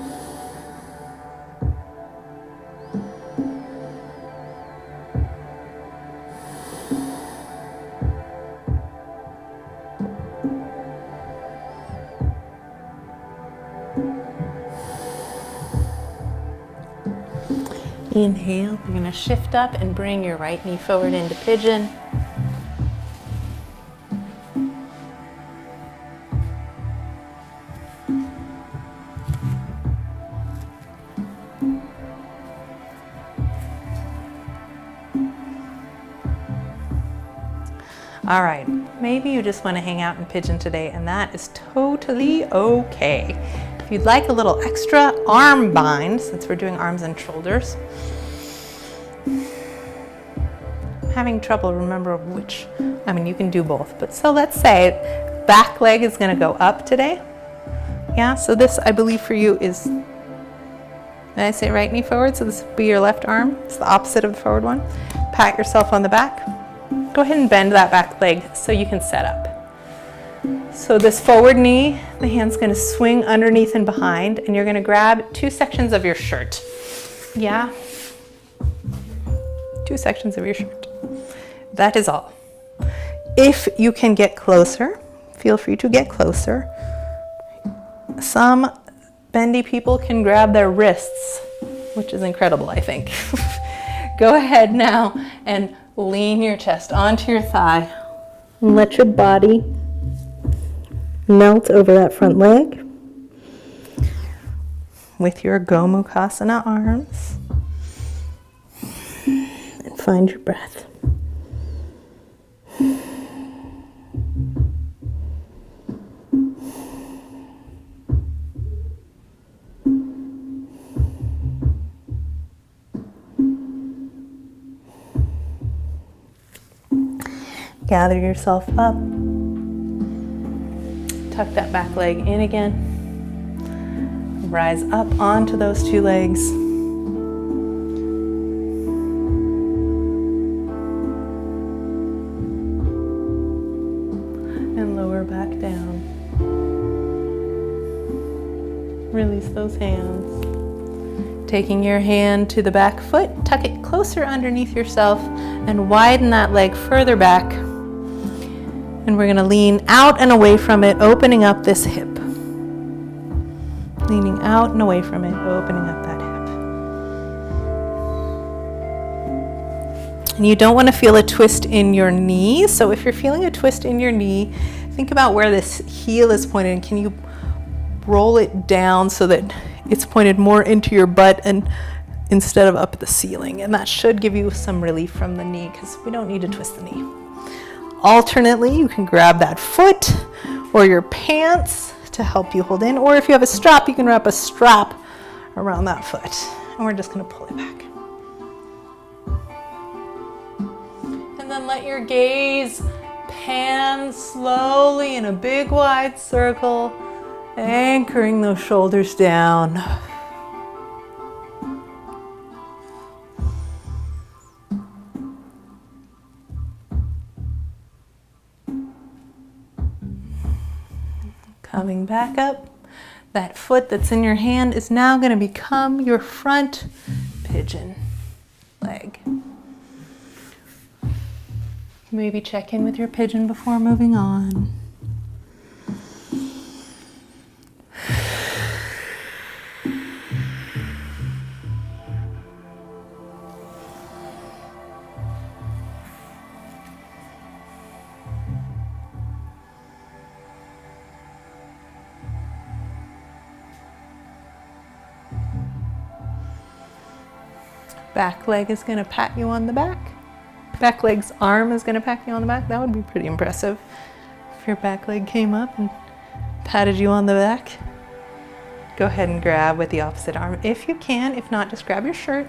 Inhale, you're going to shift up and bring your right knee forward into pigeon. All right, maybe you just want to hang out in pigeon today, and that is totally okay. If you'd like a little extra arm bind, since we're doing arms and shoulders, I'm having trouble remember which, you can do both, but so let's say back leg is going to go up today. Yeah, so this, I believe for you is, did I say right knee forward? So this would be your left arm. It's the opposite of the forward one. Pat yourself on the back. Go ahead and bend that back leg so you can set up. So this forward knee, the hand's going to swing underneath and behind, and you're going to grab two sections of your shirt. Yeah? Two sections of your shirt. That is all. If you can get closer, feel free to get closer. Some bendy people can grab their wrists, which is incredible, I think. Go ahead now and lean your chest onto your thigh. And let your body melt over that front leg with your Gomukhasana arms. And find your breath. Gather yourself up. Tuck that back leg in again. Rise up onto those two legs. those hands. Taking your hand to the back foot, tuck it closer underneath yourself and widen that leg further back. And we're going to lean out and away from it, opening up this hip. Leaning out and away from it, opening up that hip. And you don't want to feel a twist in your knee. So if you're feeling a twist in your knee, think about where this heel is pointed, and can you roll it down so that it's pointed more into your butt and instead of up at the ceiling. And that should give you some relief from the knee, because we don't need to twist the knee. Alternately, you can grab that foot or your pants to help you hold in, or if you have a strap, you can wrap a strap around that foot. And we're just going to pull it back. And then let your gaze pan slowly in a big wide circle, anchoring those shoulders down. Coming back up, that foot that's in your hand is now going to become your front pigeon leg. Maybe check in with your pigeon before moving on. Back leg is going to pat you on the back. Back leg's arm is going to pat you on the back. That would be pretty impressive if your back leg came up and patted you on the back. Go ahead and grab with the opposite arm if you can. If not, just grab your shirt.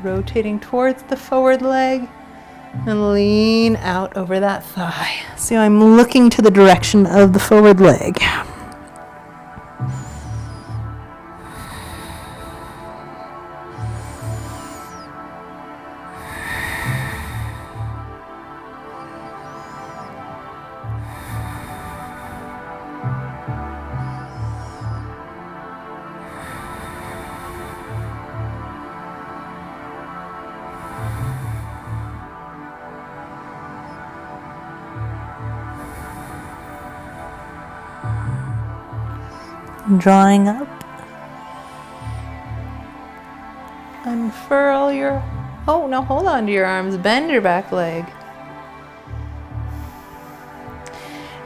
Rotating towards the forward leg and lean out over that thigh. So I'm looking to the direction of the forward leg. Drawing up, unfurl your, oh no, hold on to your arms, bend your back leg.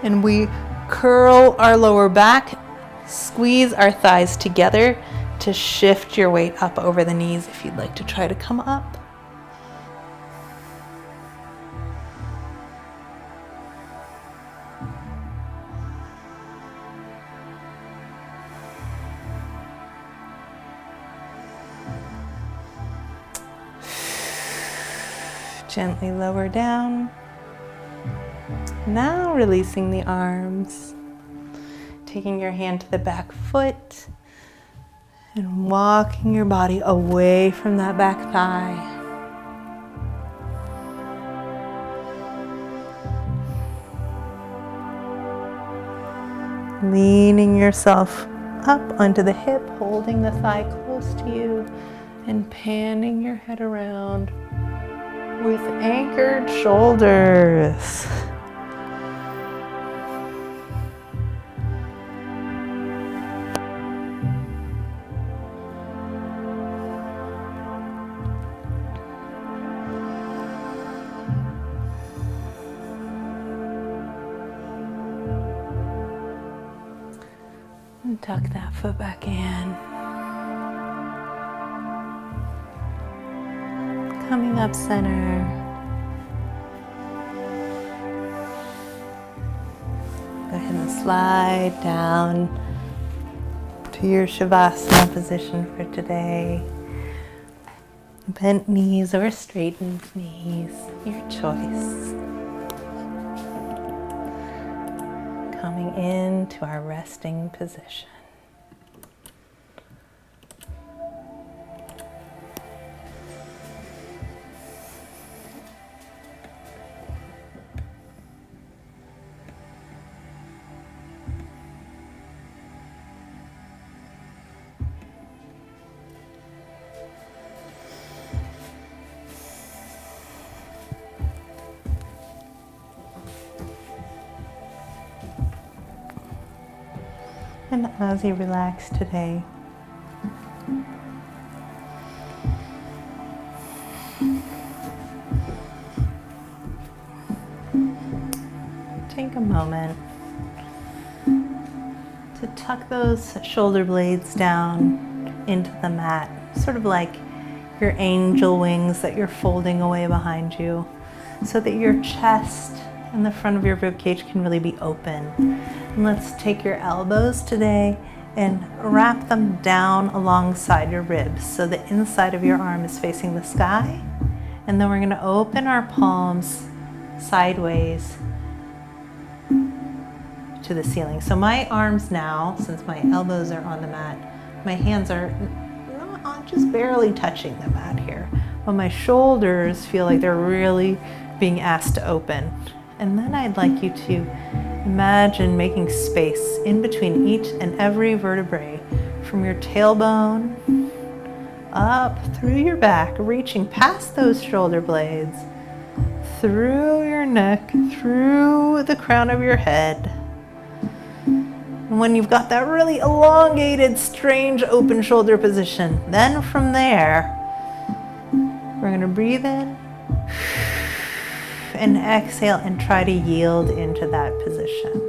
And we curl our lower back, squeeze our thighs together to shift your weight up over the knees if you'd like to try to come up. Gently lower down. Now releasing the arms. Taking your hand to the back foot and walking your body away from that back thigh. Leaning yourself up onto the hip, holding the thigh close to you and panning your head around with anchored shoulders. And tuck that foot back in. Coming up center. Go ahead and slide down to your Shavasana position for today. Bent knees or straightened knees, your choice. Coming into our resting position. And as you relax today, take a moment to tuck those shoulder blades down into the mat, sort of like your angel wings that you're folding away behind you, so that your chest and the front of your ribcage can really be open. And let's take your elbows today and wrap them down alongside your ribs so the inside of your arm is facing the sky. And then we're going to open our palms sideways to the ceiling. So my arms now, since my elbows are on the mat, my hands are not just barely touching the mat here, but my shoulders feel like they're really being asked to open. And then I'd like you to imagine making space in between each and every vertebrae, from your tailbone up through your back, reaching past those shoulder blades, through your neck, through the crown of your head. And when you've got that really elongated, strange open shoulder position, then from there, we're going to breathe in and exhale and try to yield into that position.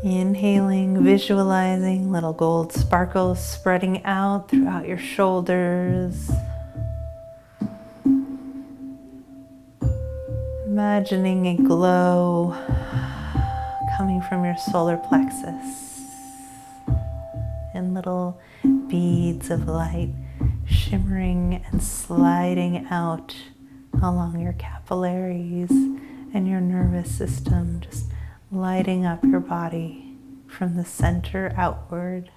Inhaling, visualizing little gold sparkles spreading out throughout your shoulders. Imagining a glow coming from your solar plexus and little beads of light shimmering and sliding out along your capillaries and your nervous system, just lighting up your body from the center outward.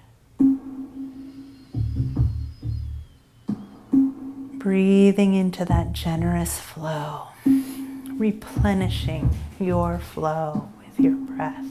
Breathing into that generous flow, replenishing your flow with your breath.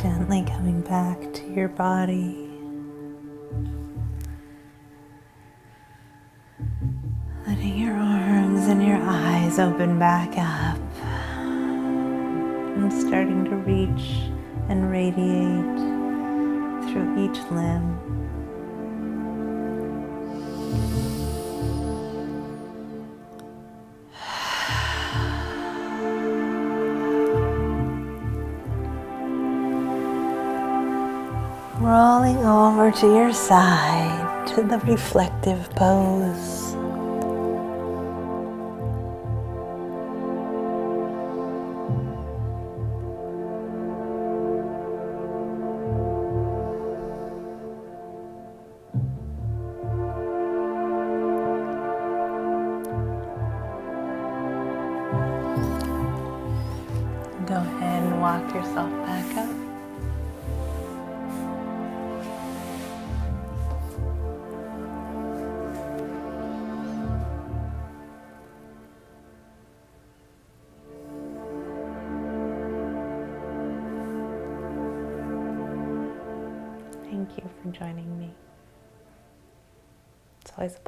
Gently coming back to your body. Letting your arms and your eyes open back up. And starting to reach and radiate through each limb. Rolling over to your side to the reflective pose. Go ahead and walk yourself back up. Thank you for joining me. It's always a